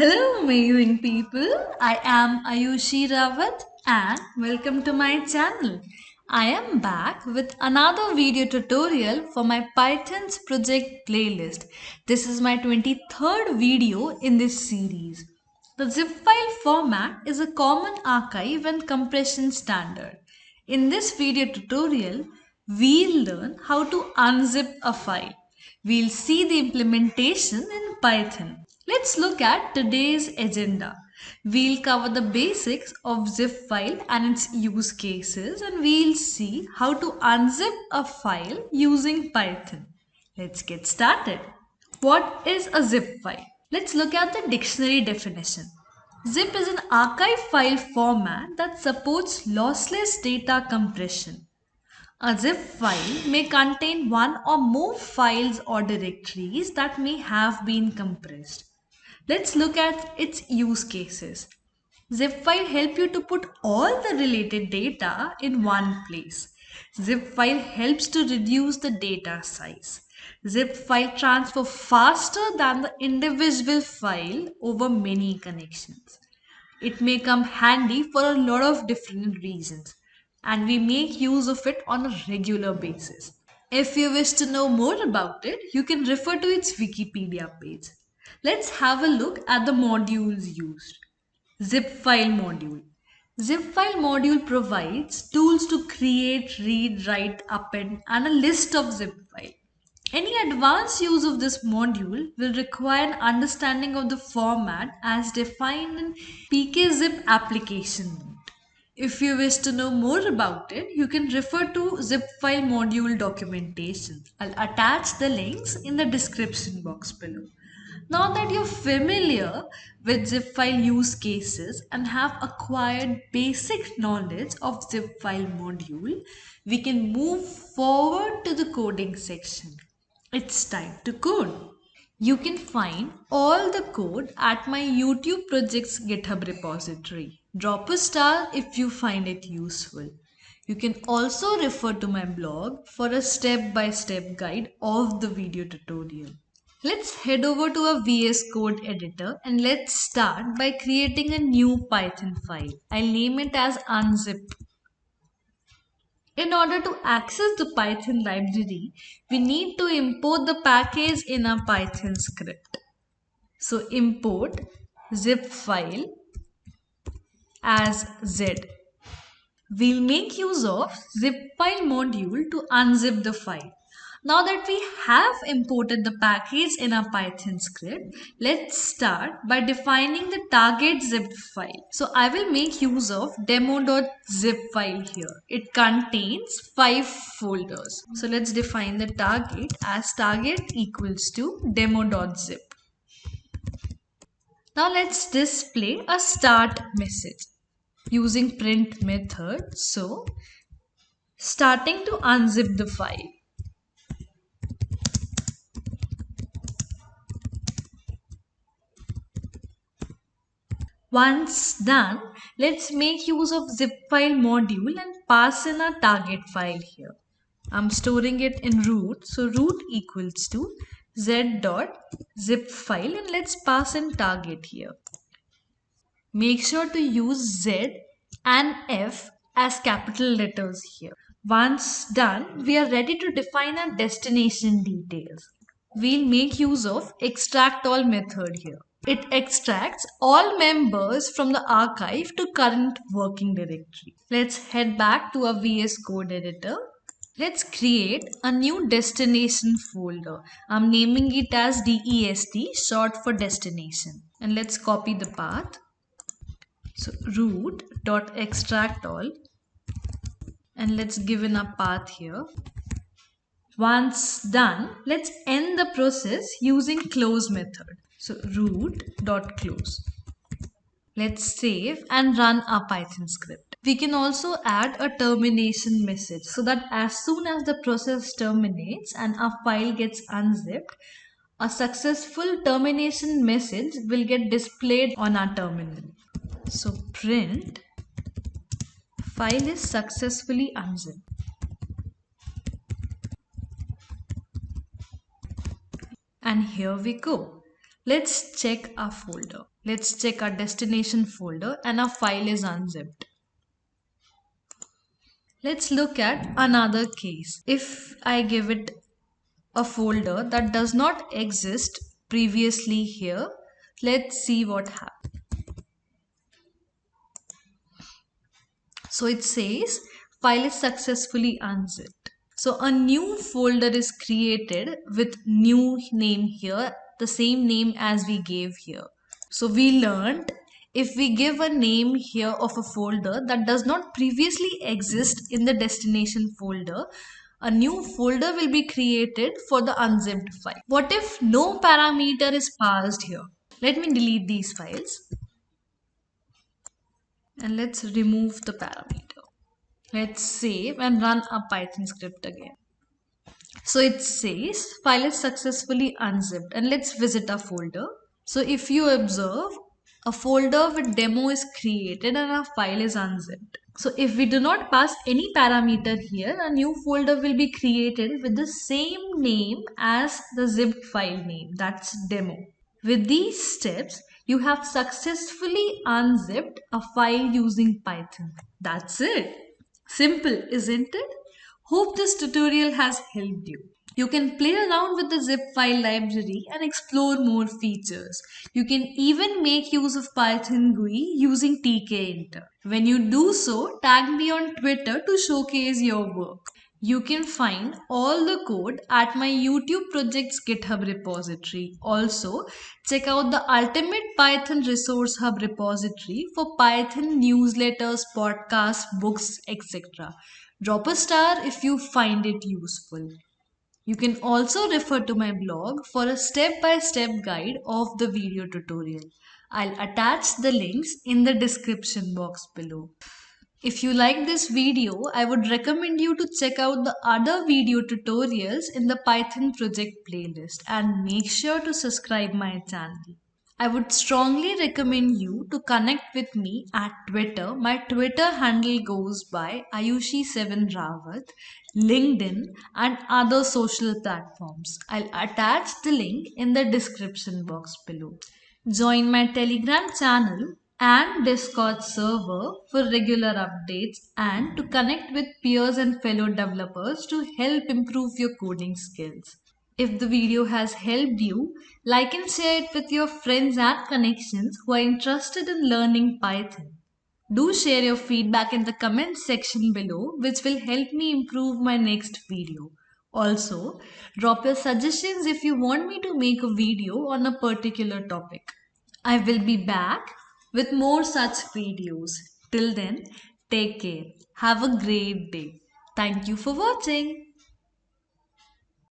Hello, amazing people. I am Ayushi Rawat and welcome to my channel. I am back with another video tutorial for my Python's project playlist. This is my 23rd video in this series. The zip file format is a common archive and compression standard. In this video tutorial, we'll learn how to unzip a file. We'll see the implementation in Python. Let's look at today's agenda. We'll cover the basics of zip file and its use cases, and we'll see how to unzip a file using Python. Let's get started. What is a zip file? Let's look at the dictionary definition. Zip is an archive file format that supports lossless data compression. A zip file may contain one or more files or directories that may have been compressed. Let's look at its use cases. Zip file help you to put all the related data in one place. Zip file helps to reduce the data size. Zip file transfer faster than the individual file over many connections. It may come handy for a lot of different reasons, and we make use of it on a regular basis. If you wish to know more about it, you can refer to its Wikipedia page. Let's have a look at the modules used. Zip file module. Zip file module provides tools to create, read, write, append, and a list of zip files. Any advanced use of this module will require an understanding of the format as defined in pkzip application note. If you wish to know more about it, you can refer to zip file module documentation. I'll attach the links in the description box below. Now that you're familiar with zip file use cases and have acquired basic knowledge of zip file module, we can move forward to the coding section. It's time to code. You can find all the code at my YouTube project's GitHub repository. Drop a star if you find it useful. You can also refer to my blog for a step-by-step guide of the video tutorial. Let's head over to a VS Code editor and let's start by creating a new Python file. I'll name it as Unzip. In order to access the Python library, we need to import the package in a Python script. So import zip file as Z. We'll make use of zip file module to unzip the file. Now that we have imported the package in our Python script, let's start by defining the target zip file. So I will make use of demo.zip file here. It contains 5 folders. So let's define the target as target equals to demo.zip. Now let's display a start message using print method. So starting to unzip the file. Once done, let's make use of zip file module and pass in a target file here. I'm storing it in root, so root equals to z.zip file and let's pass in target here. Make sure to use Z and F as capital letters here. Once done, we are ready to define our destination details. We'll make use of extract all method here. It extracts all members from the archive to current working directory. Let's head back to our VS Code editor. Let's create a new destination folder. I'm naming it as DEST, short for destination. And let's copy the path. So root.extract all. And let's give in a path here. Once done, let's end the process using close method. So root.close. Let's save and run our Python script. We can also add a termination message so that as soon as the process terminates and our file gets unzipped, a successful termination message will get displayed on our terminal. So print file is successfully unzipped. And here we go. Let's check our folder. Let's check our destination folder and our file is unzipped. Let's look at another case. If I give it a folder that does not exist previously here, let's see what happens. So it says file is successfully unzipped. So a new folder is created with new name here, the same name as we gave here. So we learned if we give a name here of a folder that does not previously exist in the destination folder, a new folder will be created for the unzipped file. What if no parameter is passed here? Let me delete these files and let's remove the parameter. Let's save and run our Python script again. So it says file is successfully unzipped and let's visit our folder. So if you observe, a folder with demo is created and our file is unzipped. So if we do not pass any parameter here, a new folder will be created with the same name as the zipped file name, that's demo. With these steps, you have successfully unzipped a file using Python. That's it. Simple, isn't it? Hope this tutorial has helped you. You can play around with the zip file library and explore more features. You can even make use of Python GUI using tkinter. When you do so, tag me on Twitter to showcase your work. You can find all the code at my YouTube project's GitHub repository. Also, check out the Ultimate Python Resource Hub repository for Python newsletters, podcasts, books, etc. Drop a star if you find it useful. You can also refer to my blog for a step-by-step guide of the video tutorial. I'll attach the links in the description box below. If you like this video, I would recommend you to check out the other video tutorials in the Python project playlist and make sure to subscribe my channel. I would strongly recommend you to connect with me at Twitter. My Twitter handle goes by Ayushi7Rawat, LinkedIn, and other social platforms. I'll attach the link in the description box below. Join my Telegram channel and Discord server for regular updates and to connect with peers and fellow developers to help improve your coding skills. If the video has helped you, like and share it with your friends and connections who are interested in learning Python. Do share your feedback in the comments section below, which will help me improve my next video. Also, drop your suggestions if you want me to make a video on a particular topic. I will be back with more such videos. Till then, take care. Have a great day. Thank you for watching.